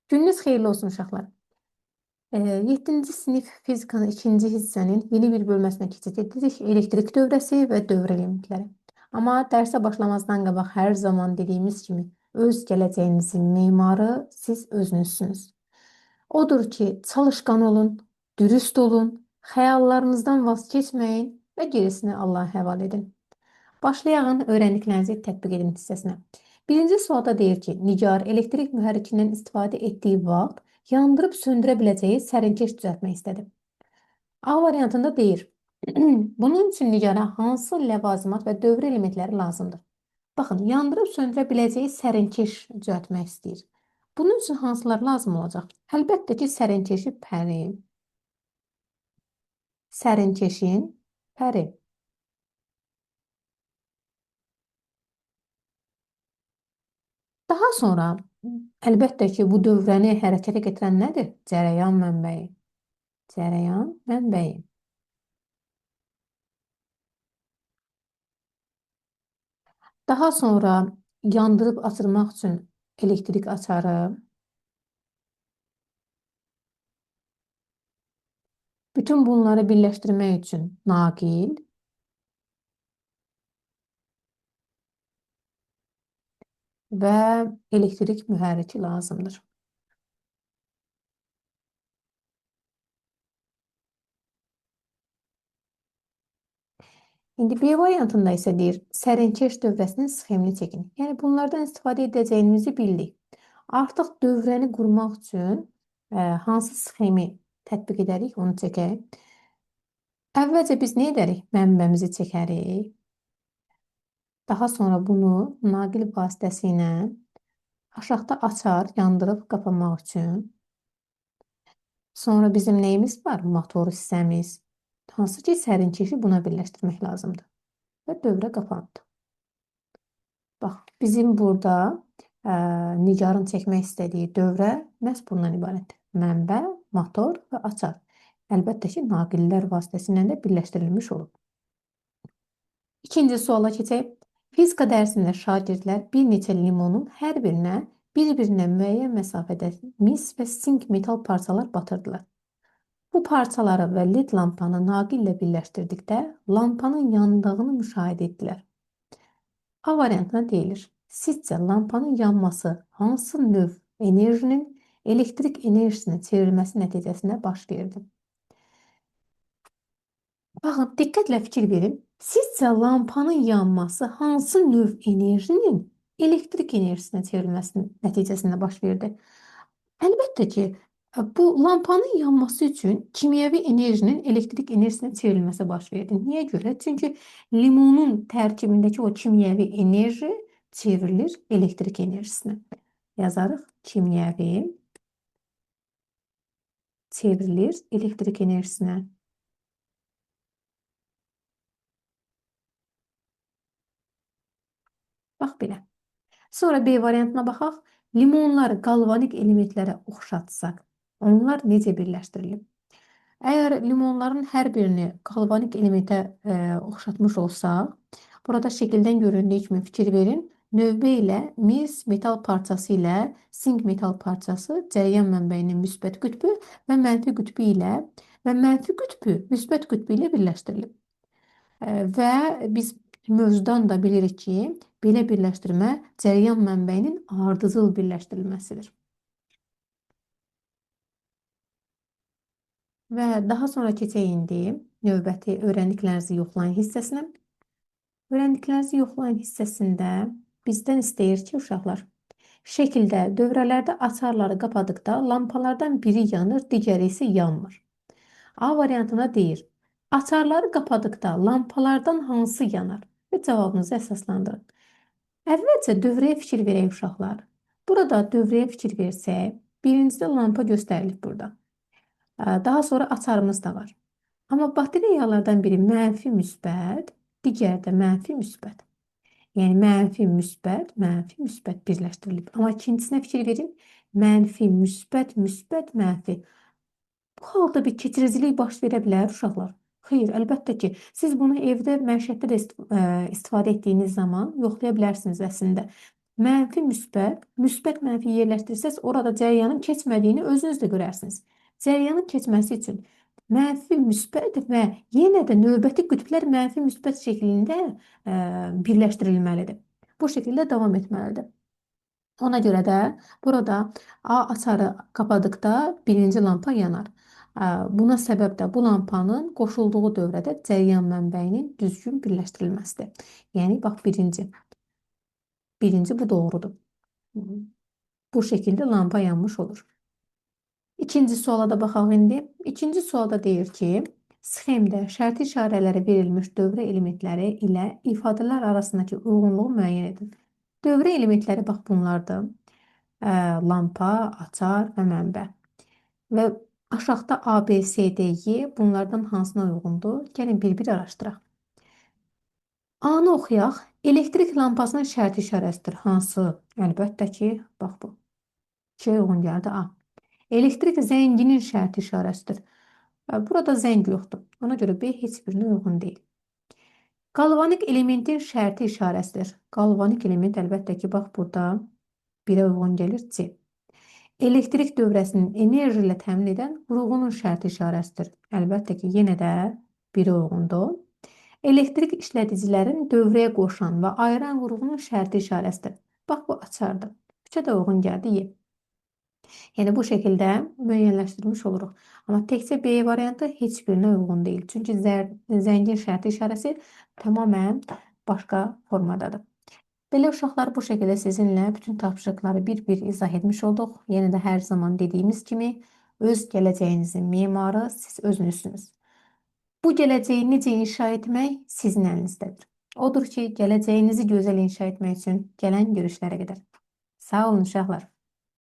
Gününüz xeyirli olsun uşaqlar. 7-ci sinif fizikanın ikinci hissənin yeni bir bölməsinə keçid edirik. Elektrik dövrəsi və dövrə limitləri. Amma dərsə başlamazdan qabaq hər zaman dediyimiz kimi öz gələcəyinizin memarı siz özünüzsünüz. Odur ki, çalışqan olun, dürüst olun, xəyallarınızdan vaz keçməyin və gerisini Allaha həvalə edin. Başlayağın öyrəndiklərinizi tətbiq edin hissəsinə. Birinci sualda deyir ki, Nigar elektrik mühərrikindən istifadə etdiyi vaxt yandırıb söndürə biləcəyi sərinkeş düzəltmək istədi. A variantında deyir, bunun üçün Nigarə hansı ləvazimat və dövr elementləri lazımdır? Baxın, yandırıb söndürə biləcəyi sərinkeş düzəltmək istəyir. Bunun üçün hansılar lazım olacaq? Əlbəttə ki, sərinkeşin pəri. Daha sonra əlbəttə ki, bu dövrəni hərəkətə gətirən nədir? Cərəyan mənbəyi. Cərəyan mənbəyi. Daha sonra yandırıb açırmaq üçün elektrik açarı. Bütün bunları birləşdirmək üçün naqil. Və elektrik mühərriki lazımdır. İndi B variantında isə deyir, sərinkeş dövrəsinin sxemini çəkin. Yəni bunlardan istifadə edəcəyimizi bildik. Artıq dövrəni qurmaq üçün hansı sxemi tətbiq edərik, onu çəkək. Əvvəlcə biz nə edərik? Mənbəmizi çəkərik. Daha sonra bunu naqil vasitəsilə aşağıda açar, yandırıb qapamaq üçün. Sonra bizim nəyimiz var? Motor hissəmiz. Hansı ki, sərinkeşi buna birləşdirmək lazımdır. Və dövrə qapandı. Bax, bizim burada Nigarın çəkmək istədiyi dövrə məhz bundan ibarətdir. Mənbə, motor və açar. Əlbəttə ki, naqillər vasitəsilə də birləşdirilmiş olub. İkinci suala keçək. Fizika dərsində şagirdlər bir neçə limonun hər birinə bir-birinə müəyyən məsafədə mis və sink metal parçalar batırdılar. Bu parçaları və led lampanı naqillə birləşdirdikdə lampanın yandığını müşahidə etdilər. A variantına deyilir. Sizcə lampanın yanması hansı növ enerjinin elektrik enerjisinə çevrilməsi nəticəsində baş verdi? Baxın, diqqətlə fikir verin. Sizcə lampanın yanması hansı növ enerjinin elektrik enerjisinə çevrilməsinin nəticəsində baş verdi? Əlbəttə ki, bu lampanın yanması üçün kimyəvi enerjinin elektrik enerjisinə çevrilməsi baş verdi. Niyə görə? Çünki limonun tərkibindəki o kimyəvi enerji çevrilir elektrik enerjisinə. Yazarıq, kimyəvi çevrilir elektrik enerjisinə. Bax belə. Sonra B variantına baxaq. Limonları qalvanik elementlərə oxşatsaq, onlar necə birləşdirilib? Əgər limonların hər birini qalvanik elementə oxşatmış olsaq, burada şəkildən göründüyü kimi fikir verin. Növbə ilə mis metal parçası ilə sink metal parçası cərəyan mənbəyinin müsbət qütbü və mənfi qütbü ilə və mənfi qütbü müsbət qütbü ilə birləşdirilib. Və biz mövzudan da bilirik ki, belə birləşdirmə cərəyan mənbəyinin ardıcıl birləşdirilməsidir. Və daha sonra keçək indi növbəti öyrəndiklərinizi yoxlayın hissəsinə. Öyrəndiklərinizi yoxlayın hissəsində bizdən istəyir ki, uşaqlar, şəkildə dövrələrdə açarları qapadıqda lampalardan biri yanır, digəri isə yanmır. A variantına deyir, açarları qapadıqda lampalardan hansı yanar? Və cavabınızı əsaslandırın. Əvvəlcə dövrəyə fikir verək uşaqlar. Burada dövrəyə fikir versək, birincidə lampa göstərilib burada. Daha sonra açarımız da var. Amma batareyalardan biri mənfi müsbət, digər də mənfi müsbət. Yəni mənfi müsbət birləşdirilib. Amma ikincisinə fikir verin. Mənfi, müsbət, mənfi. Bu halda bir keçiricilik baş verə bilər uşaqlar. Xeyr, əlbəttə ki, siz bunu evdə məişətdə də istifadə etdiyiniz zaman yoxlaya bilərsiniz əslində. Mənfi, müsbət, müsbət, mənfi yerləşdirsəz, orada cərəyanın keçmədiyini özünüz də görərsiniz. Cərəyanın keçməsi üçün mənfi, müsbət və yenə də növbəti qütblər mənfi, müsbət şəklində birləşdirilməlidir. Bu şəkildə davam etməlidir. Ona görə də burada A açarı qapadıqda birinci lampa yanar. Buna səbəb də bu lampanın qoşulduğu dövrədə cərəyan mənbəyinin düzgün birləşdirilməsidir. Yəni, bax, birinci bu doğrudur. Bu şəkildə lampa yanmış olur. İkinci suala da baxaq indi. İkinci sualda deyir ki, sxemdə şərti işarələri verilmiş dövrə elementləri ilə ifadələr arasındakı uyğunluğu müəyyən edin. Dövrə elementləri bax bunlardır. Lampa, açar və mənbə. Və aşağıda A, B, C, D, Y bunlardan hansına uyğundur? Gəlin bir-bir araşdıraq. A-nı oxuyaq. Elektrik lampasının şərti işarəsidir. Hansı? Əlbəttə ki, bax bu. 2-yə uyğun gəldi A. Elektrik zənginin şərti işarəsidir. Burada zəng yoxdur. Ona görə B heç birinə uyğun deyil. Qalvanik elementin şərti işarəsidir. Qalvanik element əlbəttə ki, bax burada 1-ə uyğun gəlir C. Elektrik dövrəsinin enerji ilə təmin edən qurğunun şərti işarəsidir. Əlbəttə ki, yenə də 1-ə uyğundur. Elektrik işlədicilərin dövrəyə qoşan və ayıran qurğunun şərti işarəsidir. Bax, bu açardır. 3-ə də uyğun gəldi Y. Yəni, bu şəkildə müəyyənləşdirmiş oluruq. Amma təkcə B variantı heç birinə uyğun deyil. Çünki zəngin şərti işarəsi tamamən başqa formadadır. Belə uşaqlar, bu şəkildə sizinlə bütün tapşırıqları bir-bir izah etmiş olduq. Yenə də hər zaman dediyimiz kimi, öz gələcəyinizin memarı siz özünüzsünüz. Bu gələcəyi necə inşa etmək sizin əlinizdədir. Odur ki, gələcəyinizi gözəl inşa etmək üçün gələn görüşlərə qədər. Sağ olun uşaqlar.